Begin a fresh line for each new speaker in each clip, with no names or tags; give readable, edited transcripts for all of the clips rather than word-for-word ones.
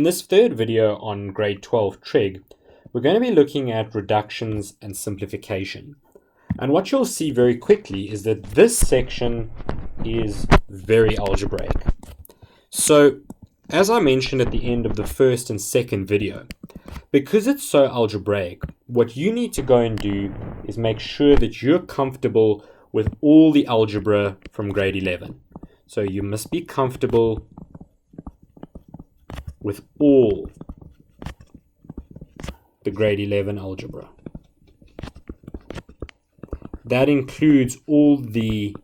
this third video on grade 12 trig, we're going to be looking at reductions and simplification. And what you'll see very quickly is that this section is very algebraic. So, as I mentioned at the end of the first and second video, because it's so algebraic, what you need to go and do is make sure that you're comfortable with all the algebra from grade 11. So you must be comfortable with all the grade 11 algebra. That includes all the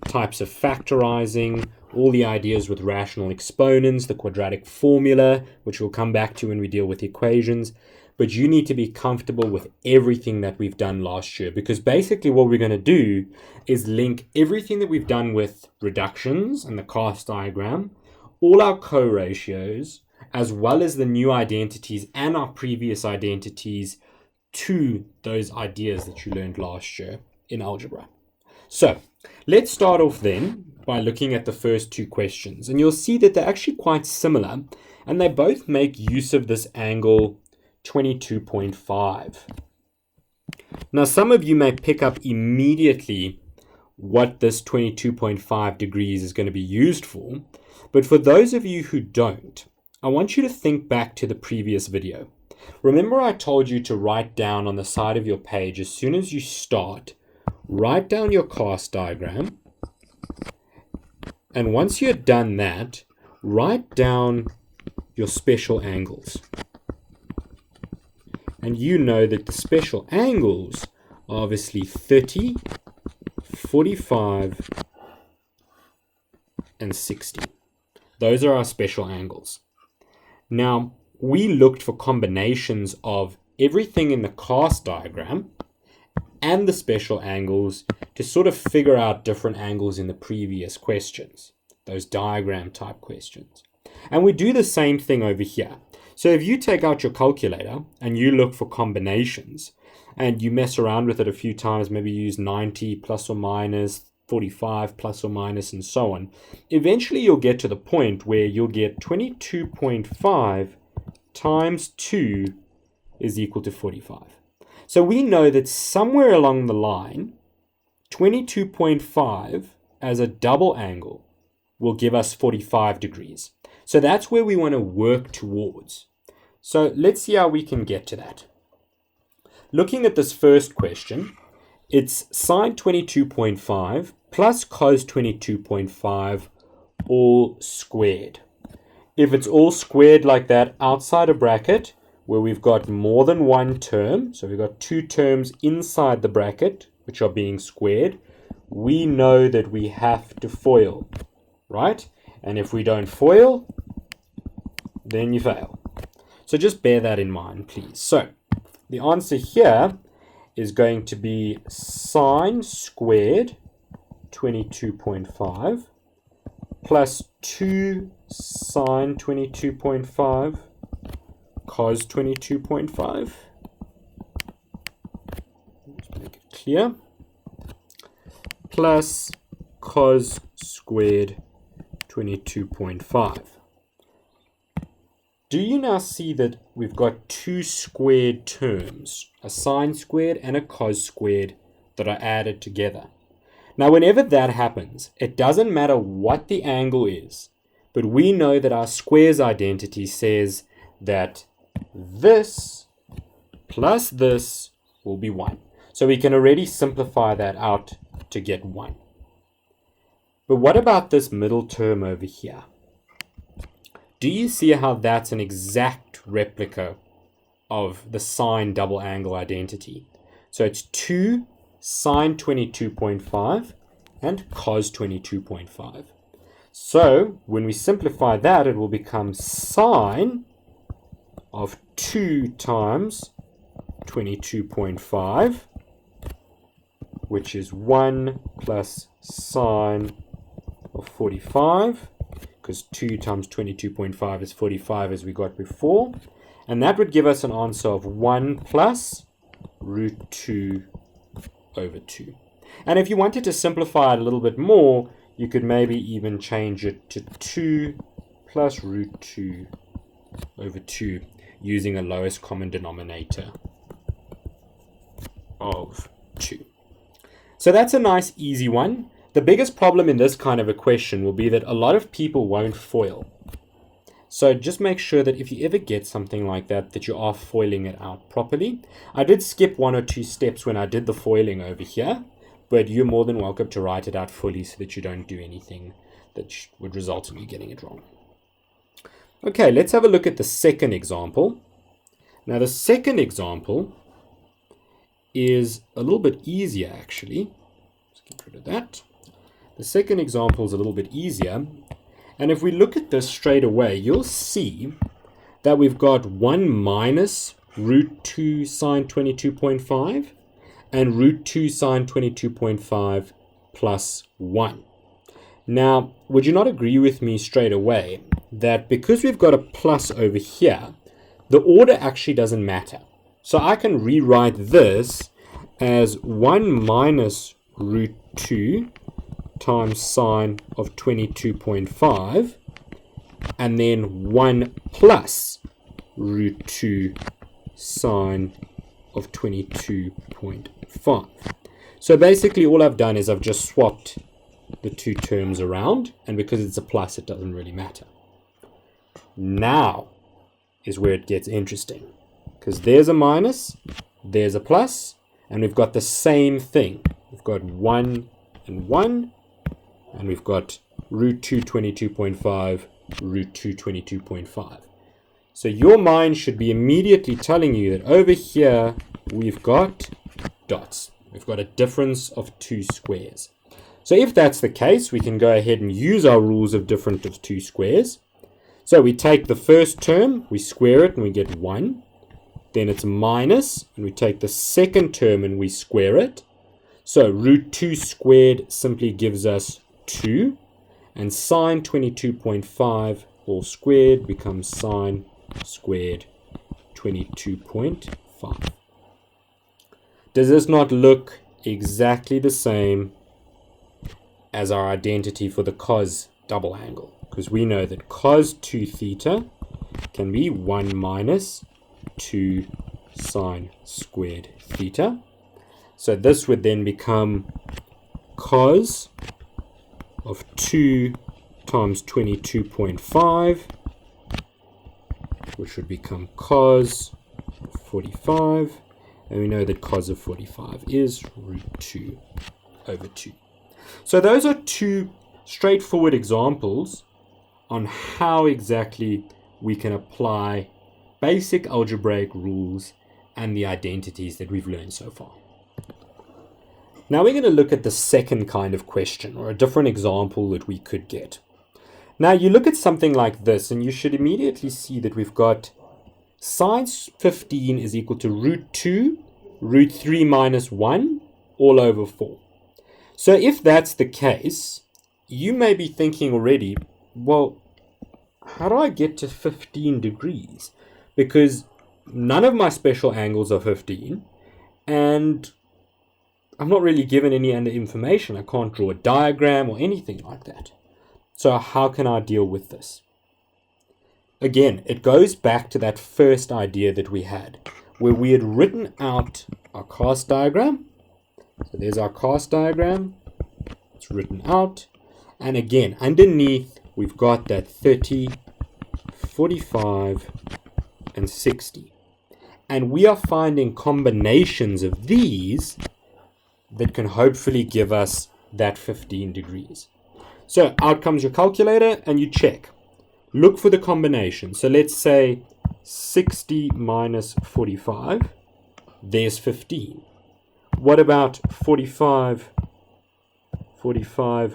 types of factorizing, all the ideas with rational exponents, the quadratic formula, which we'll come back to when we deal with equations. But you need to be comfortable with everything that we've done last year, because basically what we're going to do is link everything that we've done with reductions and the cast diagram, all our co-ratios, as well as the new identities and our previous identities to those ideas that you learned last year in algebra. So let's start off then by looking at the first two questions, and you'll see that they're actually quite similar, and they both make use of this angle 22.5. Now some of you may pick up immediately what this 22.5 degrees is going to be used for, but for those of you who don't, I want you to think back to the previous video. Remember I told you to write down on the side of your page as soon as you start, write down your cast diagram, and once you're done that, write down your special angles. And you know that the special angles are obviously 30, 45, and 60. Those are our special angles. Now, we looked for combinations of everything in the cast diagram and the special angles to sort of figure out different angles in the previous questions, those diagram type questions. And we do the same thing over here. So if you take out your calculator and you look for combinations and you mess around with it a few times, maybe use 90 plus or minus, 45 plus or minus, and so on, eventually you'll get to the point where you'll get 22.5 times 2 is equal to 45. So we know that somewhere along the line, 22.5 as a double angle will give us 45 degrees. So that's where we want to work towards. So let's see how we can get to that. Looking at this first question, it's sine 22.5 plus cos 22.5 all squared. If it's all squared like that outside a bracket where we've got more than one term, so we've got two terms inside the bracket which are being squared, we know that we have to FOIL, right? And if we don't FOIL, then you fail. So just bear that in mind, please. So the answer here is going to be sine squared 22.5 plus 2 sine 22.5 cos 22.5. Let's make it clear. Plus cos squared 22.5. Do you now see that we've got two squared terms, a sine squared and a cos squared, that are added together? Now, whenever that happens, it doesn't matter what the angle is, but we know that our squares identity says that this plus this will be 1. So we can already simplify that out to get 1. But what about this middle term over here? Do you see how that's an exact replica of the sine double angle identity? So it's 2 sine 22.5 and cos 22.5. So when we simplify that, it will become sine of 2 times 22.5, which is 1 plus sine of 45. Because 2 times 22.5 is 45 as we got before. And that would give us an answer of 1 plus root 2 over 2. And if you wanted to simplify it a little bit more, you could maybe even change it to 2 plus root 2 over 2 using a lowest common denominator of 2. So that's a nice easy one. The biggest problem in this kind of a question will be that a lot of people won't FOIL. So just make sure that if you ever get something like that, that you are foiling it out properly. I did skip 1 or 2 steps when I did the foiling over here, but you're more than welcome to write it out fully so that you don't do anything that would result in you getting it wrong. Okay, let's have a look at the second example. Now the second example is a little bit easier actually. Let's get rid of that. The second example is a little bit easier. And if we look at this straight away, you'll see that we've got 1 minus root 2 sine 22.5 and root 2 sine 22.5 plus 1. Now, would you not agree with me straight away that because we've got a plus over here, the order actually doesn't matter? So I can rewrite this as 1 minus root 2 times sine of 22.5 and then 1 plus root 2 sine of 22.5. So basically all I've done is I've just swapped the two terms around, and because it's a plus it doesn't really matter. Now is where it gets interesting, because there's a minus, there's a plus, and we've got the same thing. We've got 1 and 1, and we've got root 2 22.5, root 2 22.5. So your mind should be immediately telling you that over here we've got dots. We've got a difference of 2 squares. So if that's the case, we can go ahead and use our rules of difference of 2 squares. So we take the first term, we square it, and we get 1. Then it's minus, and we take the second term and we square it. So root 2 squared simply gives us 2. And sine 22.5 all squared becomes sine squared 22.5. Does this not look exactly the same as our identity for the cos double angle? Because we know that cos 2 theta can be 1 minus 2 sine squared theta. So this would then become cos of 2 times 22.5, which would become cos of 45. And we know that cos of 45 is root 2 over 2. So those are 2 straightforward examples on how exactly we can apply basic algebraic rules and the identities that we've learned so far. Now we're going to look at the second kind of question, or a different example that we could get. Now you look at something like this and you should immediately see that we've got sine 15 is equal to root 2 root 3 minus 1 all over 4. So if that's the case, you may be thinking already, well, how do I get to 15 degrees? Because none of my special angles are 15, and I'm not really given any other information. I can't draw a diagram or anything like that. So how can I deal with this? Again, it goes back to that first idea that we had, where we had written out our cast diagram. So there's our cast diagram. It's written out. And again, underneath, we've got that 30, 45, and 60. And we are finding combinations of these that can hopefully give us that 15 degrees. So out comes your calculator and you check. Look for the combination. So let's say 60 minus 45. There's 15. What about 45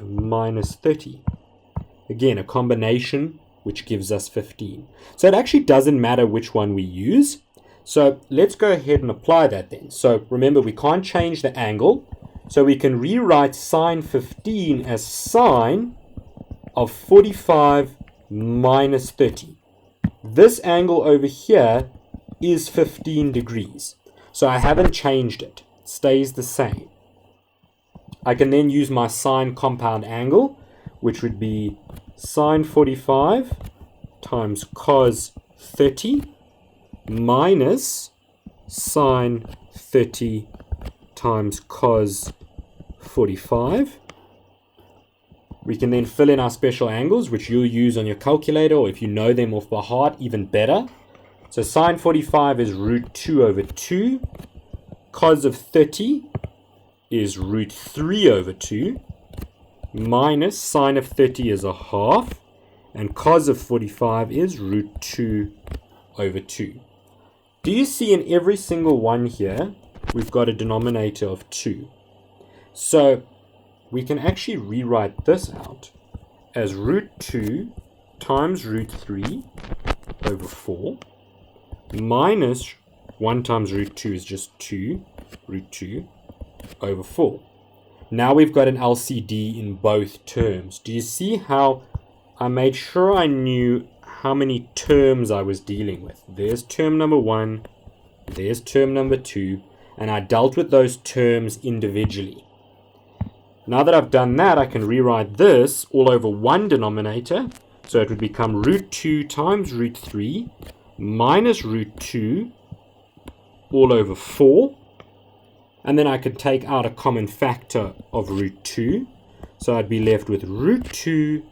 minus 30? Again, a combination which gives us 15. So it actually doesn't matter which one we use. So let's go ahead and apply that then. So remember, we can't change the angle. So we can rewrite sine 15 as sine of 45 minus 30. This angle over here is 15 degrees. So I haven't changed it. It stays the same. I can then use my sine compound angle, which would be sine 45 times cos 30 minus sine 30 times cos 45. We can then fill in our special angles, which you'll use on your calculator, or if you know them off by heart, even better. So sine 45 is root 2 over 2. Cos of 30 is root 3 over 2. Minus sine of 30 is a half. And cos of 45 is root 2 over 2. Do you see in every single one here, we've got a denominator of 2. So we can actually rewrite this out as root 2 times root 3 over 4 minus 1 times root 2 is just 2, root 2 over 4. Now we've got an LCD in both terms. Do you see how I made sure I knew how many terms I was dealing with? There's term number 1, there's term number 2, and I dealt with those terms individually. Now that I've done that, I can rewrite this all over one denominator. So it would become root 2 times root 3 minus root 2 all over 4. And then I could take out a common factor of root 2. So I'd be left with root 2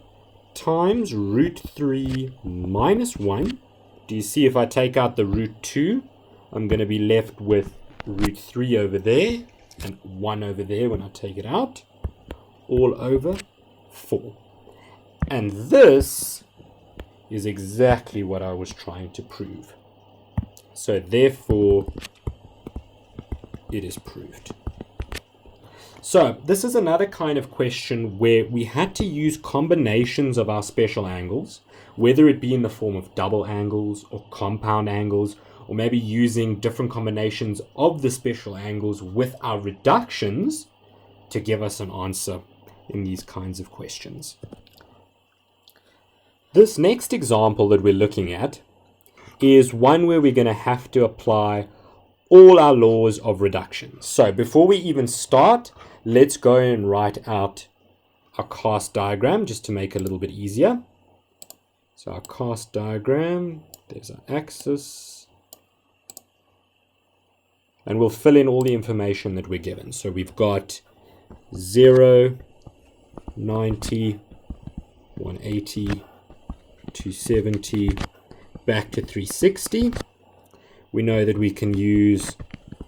times root 3 minus 1. Do you see if I take out the root 2, I'm going to be left with root 3 over there and 1 over there when I take it out, all over 4. And this is exactly what I was trying to prove. So therefore, it is proved. So this is another kind of question where we had to use combinations of our special angles, whether it be in the form of double angles or compound angles, or maybe using different combinations of the special angles with our reductions to give us an answer in these kinds of questions. This next example that we're looking at is one where we're going to have to apply all our laws of reduction. So before we even start, let's go and write out a cast diagram just to make it a little bit easier. So our cast diagram, there's our axis, and we'll fill in all the information that we're given. So we've got 0, 90, 180, 270, back to 360. We know that we can use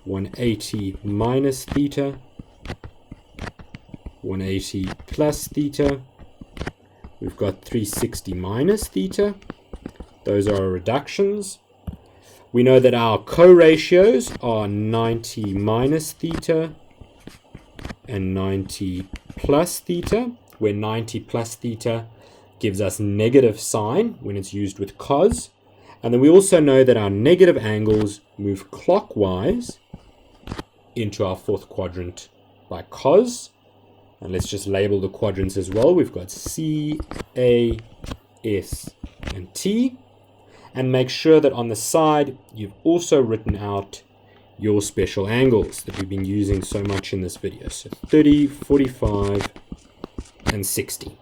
180 minus theta, 180 plus theta. We've got 360 minus theta. Those are our reductions. We know that our co-ratios are 90 minus theta and 90 plus theta, where 90 plus theta gives us negative sign when it's used with cos. And then we also know that our negative angles move clockwise into our fourth quadrant by cos. And let's just label the quadrants as well. We've got C, A, S, and T. And make sure that on the side, you've also written out your special angles that we've been using so much in this video. So 30, 45, and 60.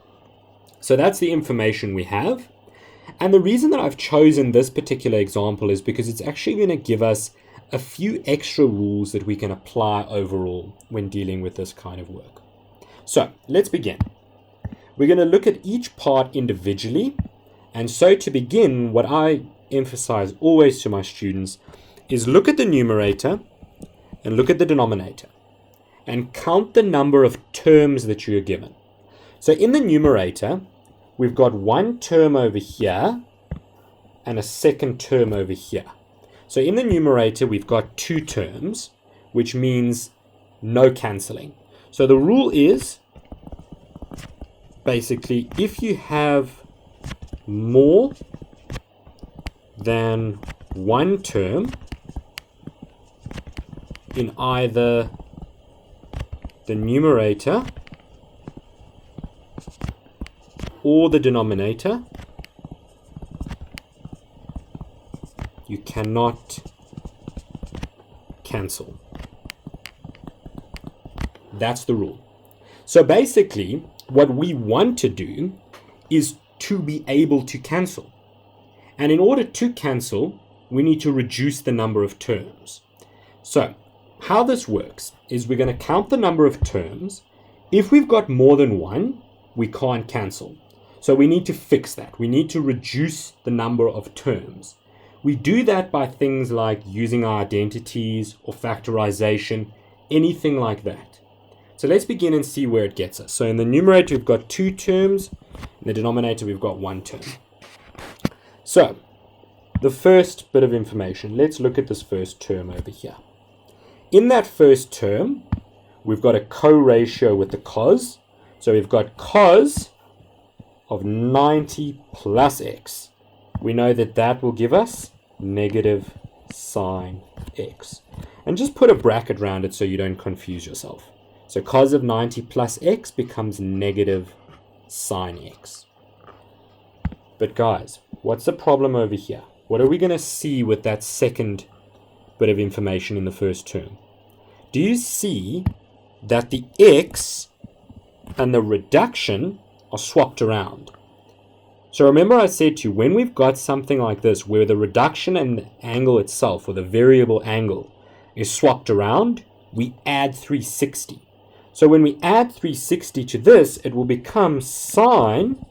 So that's the information we have. And the reason that I've chosen this particular example is because it's actually going to give us a few extra rules that we can apply overall when dealing with this kind of work. So let's begin. We're going to look at each part individually. And so to begin, what I emphasize always to my students is look at the numerator and look at the denominator and count the number of terms that you're given. So in the numerator, we've got one term over here and a second term over here. So in the numerator, we've got two terms, which means no cancelling. So the rule is basically if you have more than one term in either the numerator or the denominator, you cannot cancel. That's the rule. So basically, what we want to do is to be able to cancel. And in order to cancel, we need to reduce the number of terms. So how this works is we're going to count the number of terms. If we've got more than one, we can't cancel. So we need to fix that. We need to reduce the number of terms. We do that by things like using our identities or factorization, anything like that. So let's begin and see where it gets us. So in the numerator, we've got 2 terms. In the denominator, we've got 1 term. So the first bit of information, let's look at this first term over here. In that first term, we've got a co-ratio with the cos. So we've got cos of 90 plus x. We know that that will give us negative sine x. And just put a bracket around it so you don't confuse yourself. So cos of 90 plus x becomes negative sine x. But guys, what's the problem over here? What are we going to see with that second bit of information in the first term? Do you see that the x and the reduction are swapped around? So remember I said to you, when we've got something like this where the reduction and the angle itself, or the variable angle, is swapped around, we add 360. So when we add 360 to this, it will become sine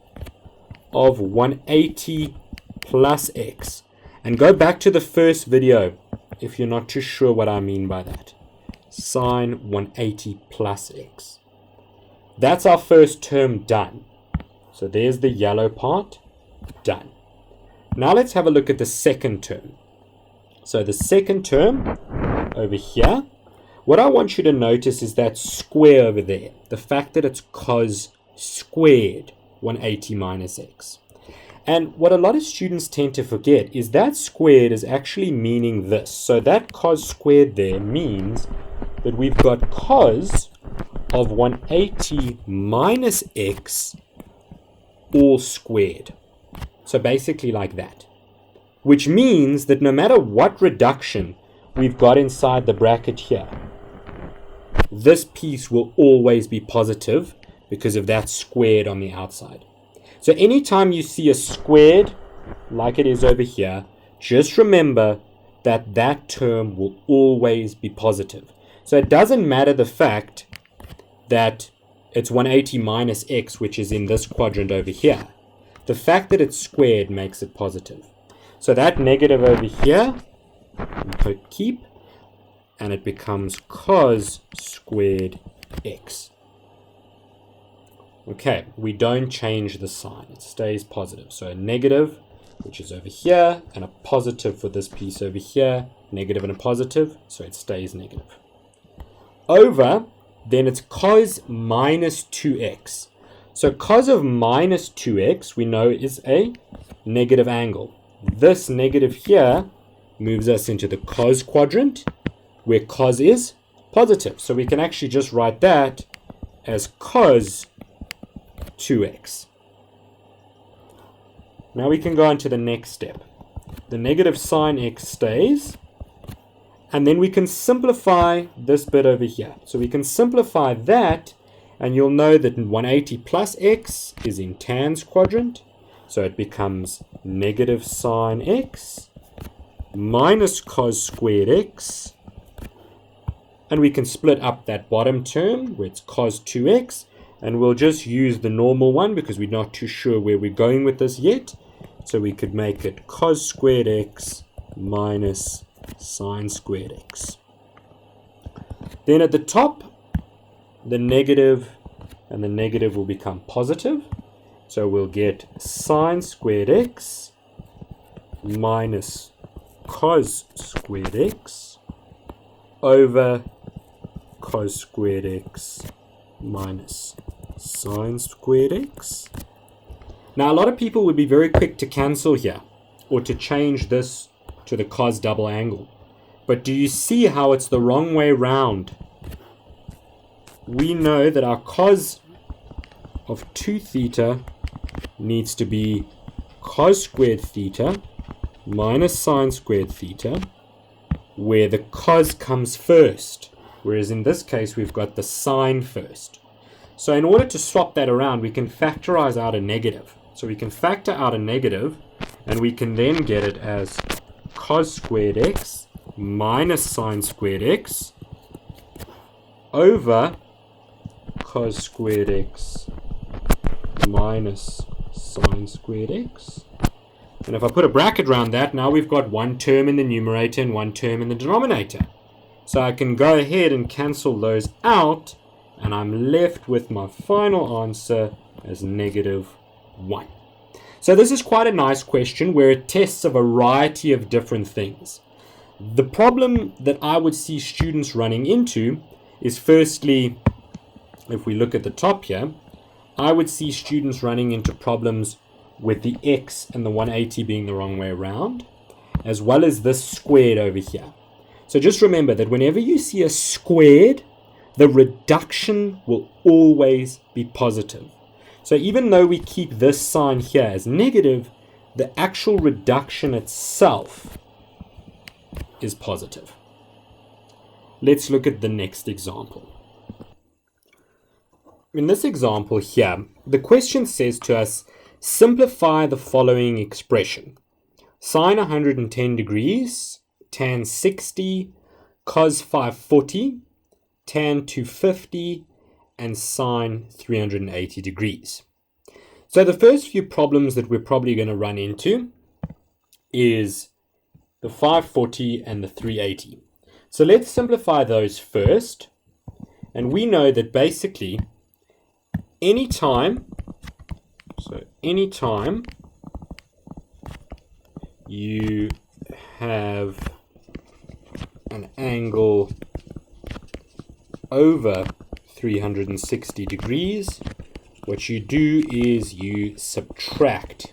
of 180 plus x. And go back to the first video if you're not too sure what I mean by that. Sine 180 plus x. That's our first term done. So there's the yellow part, done. Now let's have a look at the second term. So the second term over here, what I want you to notice is that square over there. The fact that it's cos squared 180 minus x. And what a lot of students tend to forget is that squared is actually meaning this. So that cos squared there means that we've got cos of 180 minus x all squared. So basically like that. Which means that no matter what reduction we've got inside the bracket here, this piece will always be positive because of that squared on the outside. So anytime you see a squared like it is over here, just remember that that term will always be positive. So it doesn't matter the fact that it's 180 minus x, which is in this quadrant over here. The fact that it's squared makes it positive. So that negative over here, we put keep, and it becomes cos squared x. Okay, we don't change the sign. It stays positive. So a negative, which is over here, and a positive for this piece over here, negative and a positive, so it stays negative. Over, then it's cos minus 2x. So cos of minus 2x, we know, is a negative angle. This negative here moves us into the cos quadrant, where cos is positive. So we can actually just write that as cos 2x. Now we can go on to the next step. The negative sine x stays, and then we can simplify this bit over here. So we can simplify that, and you'll know that 180 plus x is in tan's quadrant, so it becomes negative sine x minus cos squared x, and we can split up that bottom term where it's cos 2x, and we'll just use the normal one because we're not too sure where we're going with this yet. So we could make it cos squared x minus sine squared x. Then at the top, the negative and the negative will become positive. So we'll get sine squared x minus cos squared x over cos squared x minus sine squared x. Now a lot of people would be very quick to cancel here, or to change this to the cos double angle. But do you see how it's the wrong way round? We know that our cos of 2 theta needs to be cos squared theta minus sine squared theta, where the cos comes first, whereas in this case we've got the sine first. So in order to swap that around, we can factorize out a negative. So we can factor out a negative, And we can then get it as cos squared x minus sine squared x over cos squared x minus sine squared x. And if I put a bracket around that, now we've got one term in the numerator and one term in the denominator. So I can go ahead and cancel those out, and I'm left with my final answer as -1. So this is quite a nice question where it tests a variety of different things. The problem that I would see students running into is, firstly, if we look at the top here, I would see students running into problems with the x and the 180 being the wrong way around, as well as this squared over here. So just remember that whenever you see a squared, the reduction will always be positive. So even though we keep this sign here as negative, the actual reduction itself is positive. Let's look at the next example. In this example here, the question says to us, simplify the following expression. Sine 110 degrees, tan 60, cos 540, tan 250, and sine 380 degrees. So the first few problems that we're probably going to run into is the 540 and the 380. So let's simplify those first. And we know that basically anytime you have an angle over 360 degrees, what you do is you subtract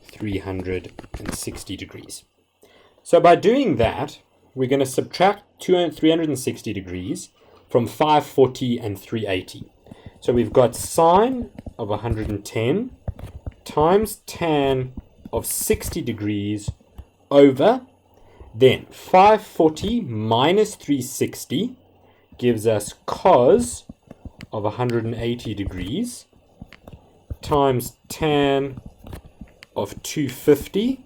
360 degrees. So by doing that, we're going to subtract 360 degrees from 540 and 380. So we've got sine of 110 times tan of 60 degrees over, then 540 minus 360 gives us cos of 180 degrees times tan of 250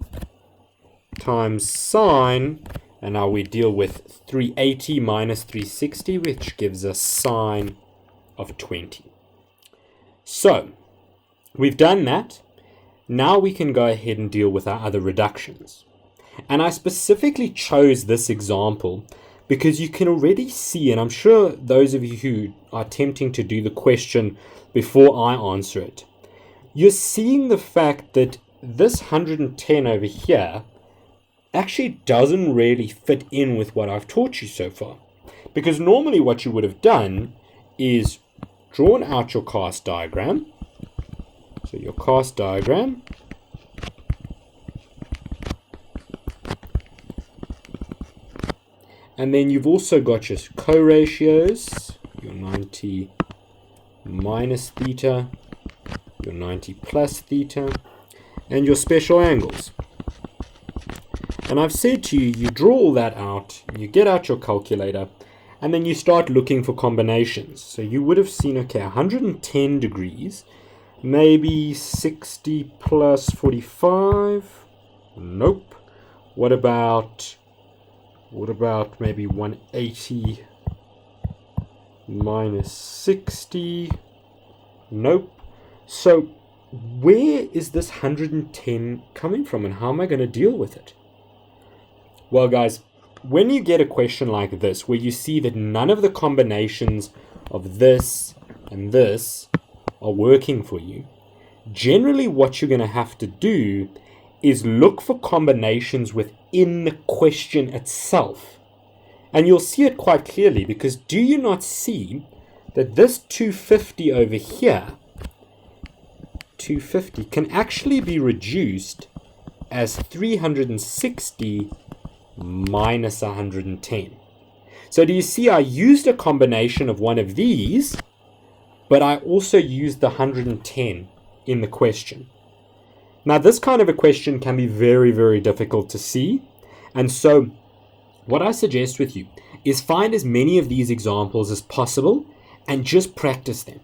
times sine, and now we deal with 380 minus 360, which gives us sine of 20. So we've done that. Now we can go ahead and deal with our other reductions. And I specifically chose this example because you can already see, and I'm sure those of you who are attempting to do the question before I answer it, you're seeing the fact that this 110 over here actually doesn't really fit in with what I've taught you so far. Because normally what you would have done is drawn out your cast diagram. So your cast diagram, and then you've also got your co-ratios, your 90 minus theta, your 90 plus theta, and your special angles. And I've said to you, you draw all that out, you get out your calculator, and then you start looking for combinations. So you would have seen, okay, 110 degrees, maybe 60 plus 45? Nope. What about maybe 180 minus 60? Nope. So where is this 110 coming from, and how am I going to deal with it? Well, guys, when you get a question like this, where you see that none of the combinations of this and this are working for you, generally what you're going to have to do is look for combinations within the question itself. And you'll see it quite clearly, because do you not see that this 250 over here, 250, can actually be reduced as 360 minus 110. So do you see I used a combination of one of these, but I also used the 110 in the question. Now this kind of a question can be very, very difficult to see. And so what I suggest with you is find as many of these examples as possible and just practice them.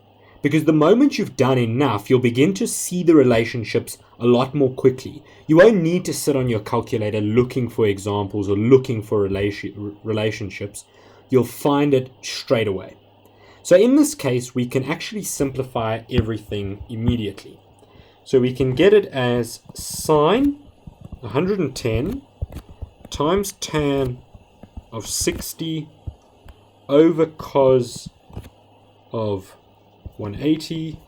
because the moment you've done enough, you'll begin to see the relationships a lot more quickly. You won't need to sit on your calculator looking for examples or looking for relationships. You'll find it straight away. So in this case, we can actually simplify everything immediately. So we can get it as sine 110 times tan of 60 over cos of 180.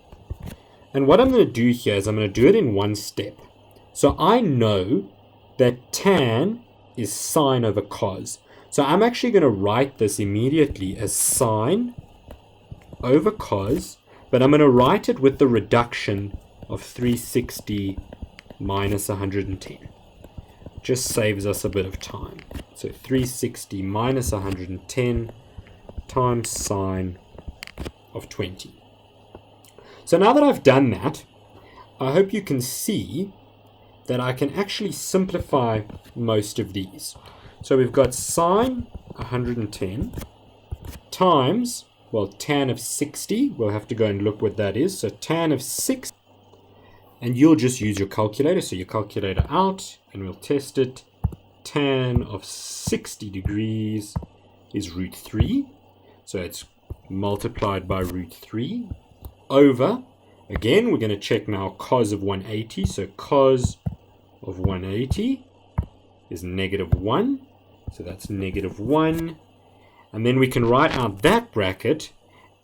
And what I'm going to do here is I'm going to do it in one step. So I know that tan is sine over cos. So I'm actually going to write this immediately as sine over cos, but I'm going to write it with the reduction of 360 minus 110. Just saves us a bit of time. So 360 minus 110 times sine of 20. So now that I've done that, I hope you can see that I can actually simplify most of these. So we've got sine 110 times, well, tan of 60. We'll have to go and look what that is. So tan of 6, and you'll just use your calculator. So your calculator out, and we'll test it. Tan of 60 degrees is root 3. So it's multiplied by root 3 over, again, we're going to check now cos of 180. So cos of 180 is negative 1. So that's negative 1. And then we can write out that bracket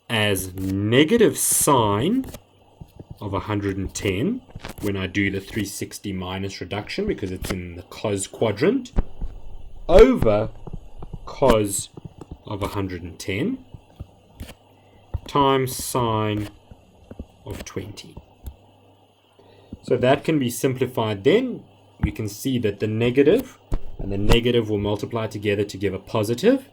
as negative sine of 110 when I do the 360 minus reduction, because it's in the cos quadrant, over cos of 110 times sine of 20. So that can be simplified then. We can see that the negative and the negative will multiply together to give a positive,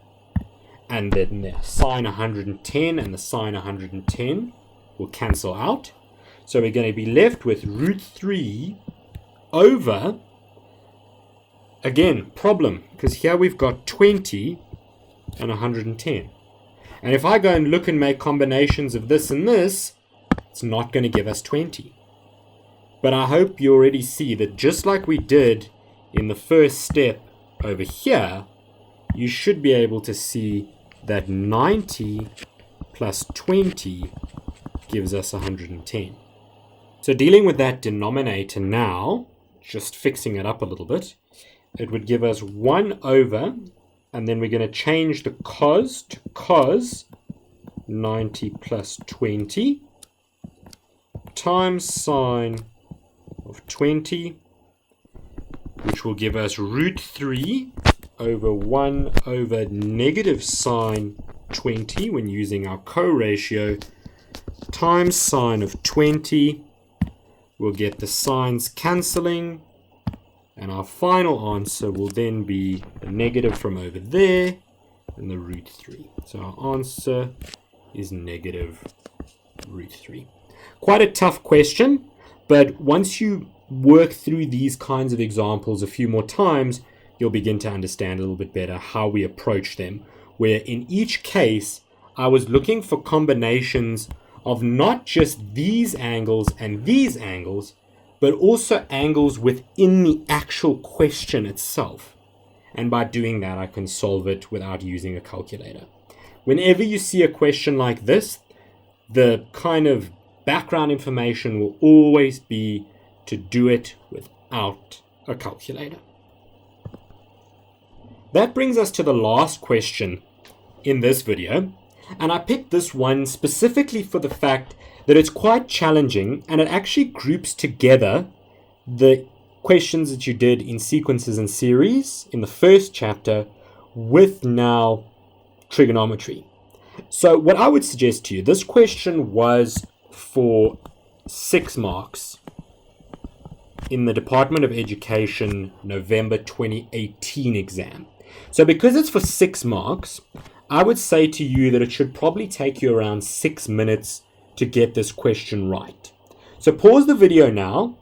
and then the sine 110 and the sine 110 will cancel out. So we're going to be left with root 3 over, again, problem, because here we've got 20 and 110. And if I go and look and make combinations of this and this, it's not going to give us 20. But I hope you already see that just like we did in the first step over here, you should be able to see that 90 plus 20 gives us 110. So dealing with that denominator now, just fixing it up a little bit, it would give us 1 over, and then we're going to change the cos to cos 90 plus 20 times sine of 20, which will give us root 3 over 1 over negative sine 20 when using our co-ratio, times sine of 20. We'll get the signs cancelling, and our final answer will then be the negative from over there and the root 3. So our answer is negative root 3. Quite a tough question, but once you work through these kinds of examples a few more times, you'll begin to understand a little bit better how we approach them, where in each case I was looking for combinations of not just these angles and these angles, but also angles within the actual question itself. And by doing that, I can solve it without using a calculator. Whenever you see a question like this, the kind of background information will always be to do it without a calculator. That brings us to the last question in this video, and I picked this one specifically for the fact that it's quite challenging, and it actually groups together the questions that you did in sequences and series in the first chapter with now trigonometry. So what I would suggest to you, this question was for 6 marks in the Department of Education November 2018 exam. So because it's for 6 marks, I would say to you that it should probably take you around 6 minutes to get this question right. So pause the video now,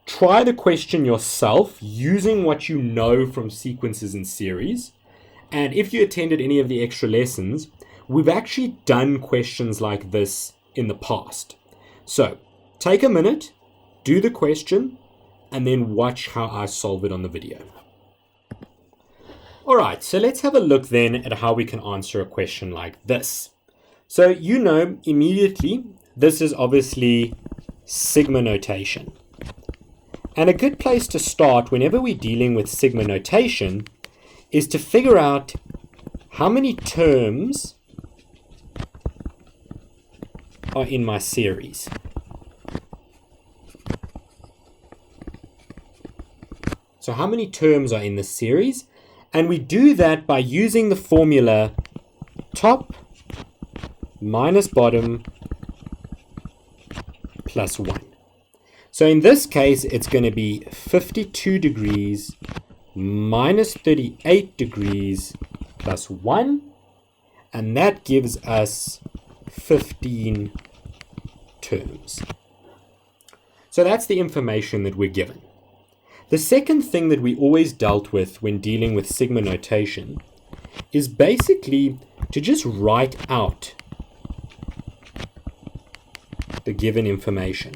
try the question yourself using what you know from sequences and series. And if you attended any of the extra lessons, we've actually done questions like this in the past. So take a minute, do the question, and then watch how I solve it on the video. Alright, so let's have a look then at how we can answer a question like this. So you know immediately this is obviously sigma notation. And a good place to start whenever we're dealing with sigma notation is to figure out how many terms are in my series. So how many terms are in the series? And we do that by using the formula top minus bottom plus 1. So in this case, it's going to be 52 degrees minus 38 degrees plus 1. And that gives us 15 terms. So that's the information that we're given. The second thing that we always dealt with when dealing with sigma notation is basically to just write out the given information.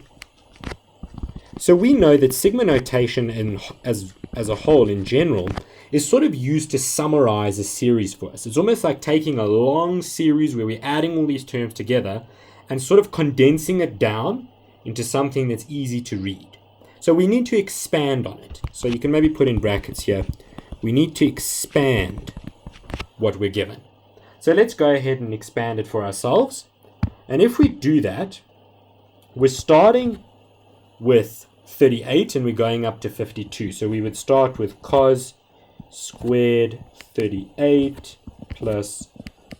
So we know that sigma notation as a whole in general is sort of used to summarize a series for us. It's almost like taking a long series where we're adding all these terms together and sort of condensing it down into something that's easy to read. So we need to expand on it. So you can maybe put in brackets here. We need to expand what we're given. So let's go ahead and expand it for ourselves. And if we do that, we're starting with 38 and we're going up to 52. So we would start with cos squared 38 plus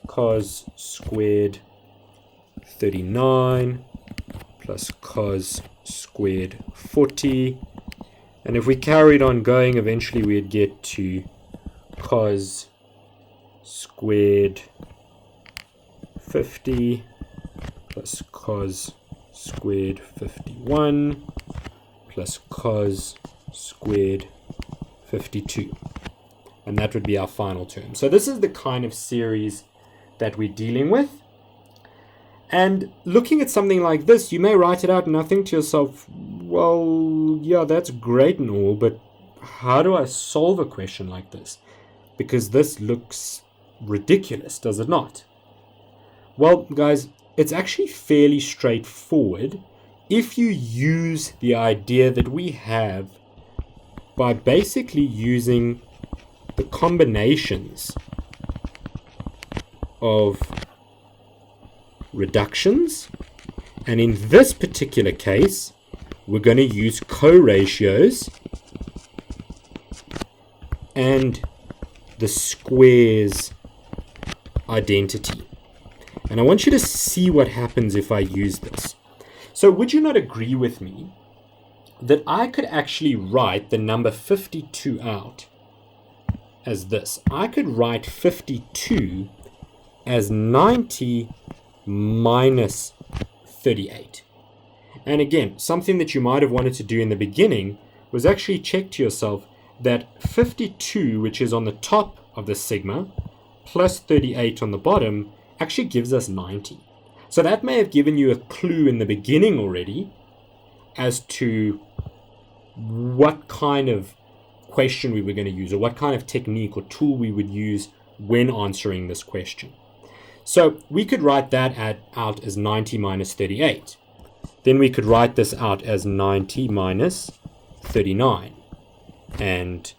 cos squared 39 plus cos squared 40, and if we carried on going, eventually we'd get to cos squared 50 plus cos squared 51 plus cos squared 52, and that would be our final term. So this is the kind of series that we're dealing with. And looking at something like this, you may write it out and think to yourself, well, yeah, that's great and all, but how do I solve a question like this? Because this looks ridiculous, does it not? Well, guys, it's actually fairly straightforward if you use the idea that we have by basically using the combinations of reductions, and in this particular case we're going to use co-ratios and the squares identity. And I want you to see what happens if I use this. So would you not agree with me that I could actually write the number 52 out as this? I could write 52 as 90 minus 38. And again, something that you might have wanted to do in the beginning was actually check to yourself that 52, which is on the top of the sigma, plus 38 on the bottom, actually gives us 90. So that may have given you a clue in the beginning already as to what kind of question we were going to use, or what kind of technique or tool we would use when answering this question. So we could write that out as 90 minus 38. Then we could write this out as 90 minus 39 and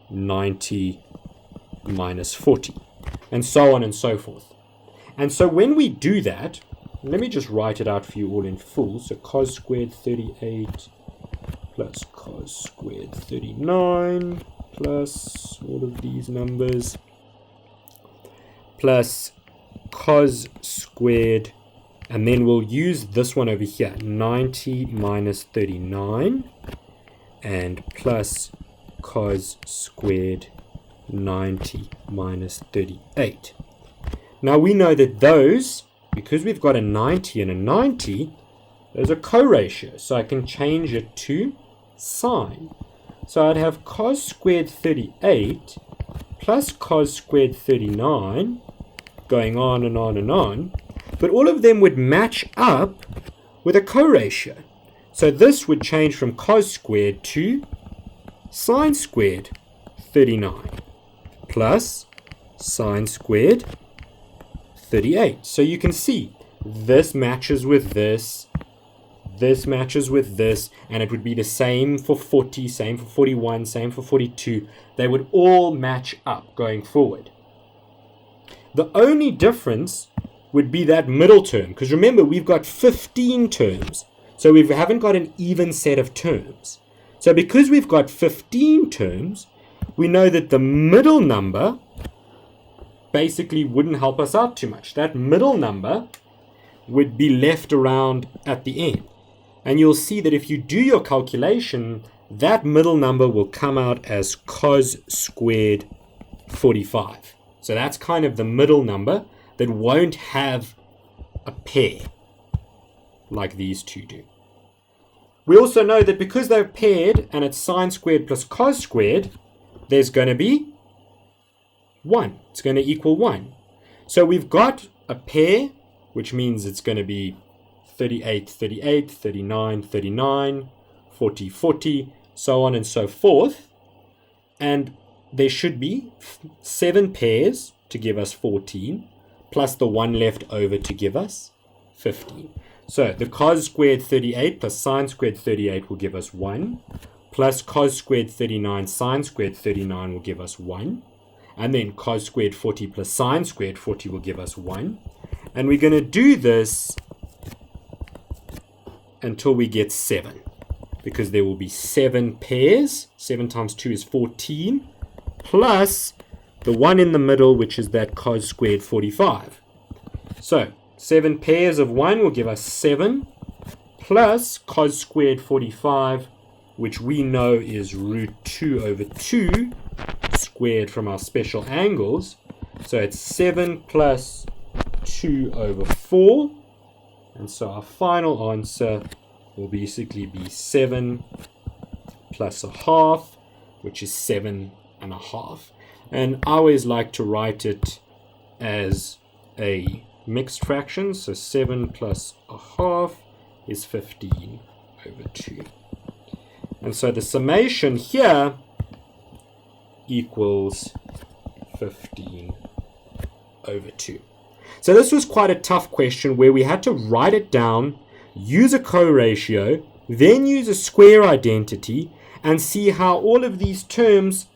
90 minus 40, and so on and so forth. And so when we do that, let me just write it out for you all in full. So cos squared 38 plus cos squared 39 plus all of these numbers plus cos squared, and then we'll use this one over here, 90 minus 39 and plus cos squared 90 minus 38. Now we know that those, because we've got a 90 and a 90, those are co-ratios, so I can change it to sine. So I'd have cos squared 38 plus cos squared 39, going on and on and on. but all of them would match up with a co-ratio. So this would change from cos squared to sine squared 39 plus sine squared 38. So you can see this matches with this matches with this, and it would be the same for 40, same for 41, same for 42. They would all match up going forward. The only difference would be that middle term, because remember, we've got 15 terms, so we haven't got an even set of terms. So because we've got 15 terms, we know that the middle number basically wouldn't help us out too much. That middle number would be left around at the end. And you'll see that if you do your calculation, that middle number will come out as cos squared 45. So that's kind of the middle number that won't have a pair like these two do. We also know that because they're paired and it's sine squared plus cos squared, there's going to be 1. It's going to equal 1. So we've got a pair, which means it's going to be 38, 38, 39, 39, 40, 40, so on and so forth. And there should be 7 pairs to give us 14, plus the 1 left over to give us 15. So the cos squared 38 plus sine squared 38 will give us 1, plus cos squared 39 sine squared 39 will give us 1, and then cos squared 40 plus sine squared 40 will give us 1. And we're going to do this until we get 7, because there will be 7 pairs. 7 times 2 is 14, plus the 1 in the middle, which is that cos squared 45. So 7 pairs of 1 will give us 7, plus cos squared 45, which we know is root 2 over 2 squared from our special angles. So it's 7 plus 2 over 4. And so our final answer will basically be 7 plus a half, which is 7 and a half. And I always like to write it as a mixed fraction. So 7 plus a half is 15 over 2. And so the summation here equals 15 over 2. So this was quite a tough question where we had to write it down, use a co-ratio, then use a square identity, and see how all of these terms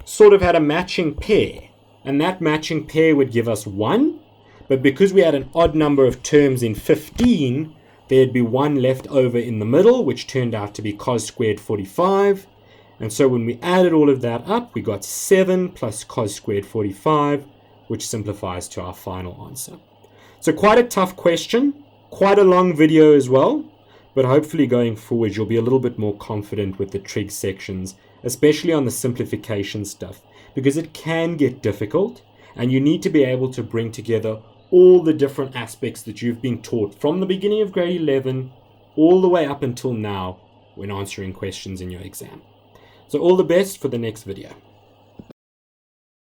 sort of had a matching pair. And that matching pair would give us 1, but because we had an odd number of terms in 15, there'd be 1 left over in the middle, which turned out to be cos squared 45. And so when we added all of that up, we got 7 plus cos squared 45, which simplifies to our final answer. So quite a tough question, quite a long video as well, but hopefully going forward you'll be a little bit more confident with the trig sections, especially on the simplification stuff, because it can get difficult and you need to be able to bring together all the different aspects that you've been taught from the beginning of grade 11 all the way up until now when answering questions in your exam. So all the best for the next video.